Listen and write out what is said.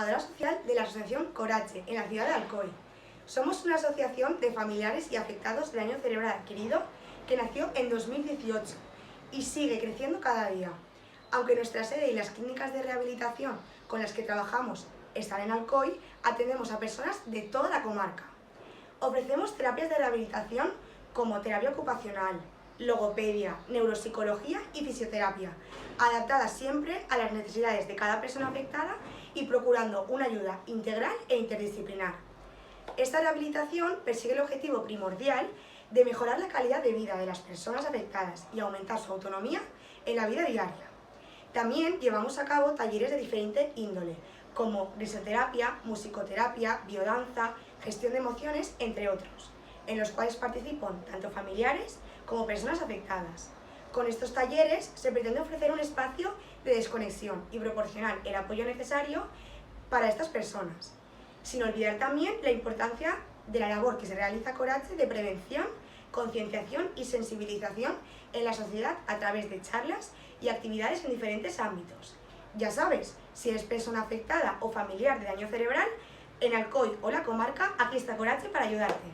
comunicadora social de la Asociación Corache, en la ciudad de Alcoy. Somos una asociación de familiares y afectados de daño cerebral adquirido que nació en 2018 y sigue creciendo cada día. Aunque nuestra sede y las clínicas de rehabilitación con las que trabajamos están en Alcoy, atendemos a personas de toda la comarca. Ofrecemos terapias de rehabilitación como terapia ocupacional, logopedia, neuropsicología y fisioterapia, adaptadas siempre a las necesidades de cada persona afectada y procurando una ayuda integral e interdisciplinar. Esta rehabilitación persigue el objetivo primordial de mejorar la calidad de vida de las personas afectadas y aumentar su autonomía en la vida diaria. También llevamos a cabo talleres de diferente índole, como risoterapia, musicoterapia, biodanza, gestión de emociones, entre otros, en los cuales participan tanto familiares como personas afectadas. Con estos talleres se pretende ofrecer un espacio de desconexión y proporcionar el apoyo necesario para estas personas, sin olvidar también la importancia de la labor que se realiza Corache de prevención, concienciación y sensibilización en la sociedad a través de charlas y actividades en diferentes ámbitos. Ya sabes, si eres persona afectada o familiar de daño cerebral, en Alcoy o la comarca, aquí está Corache para ayudarte.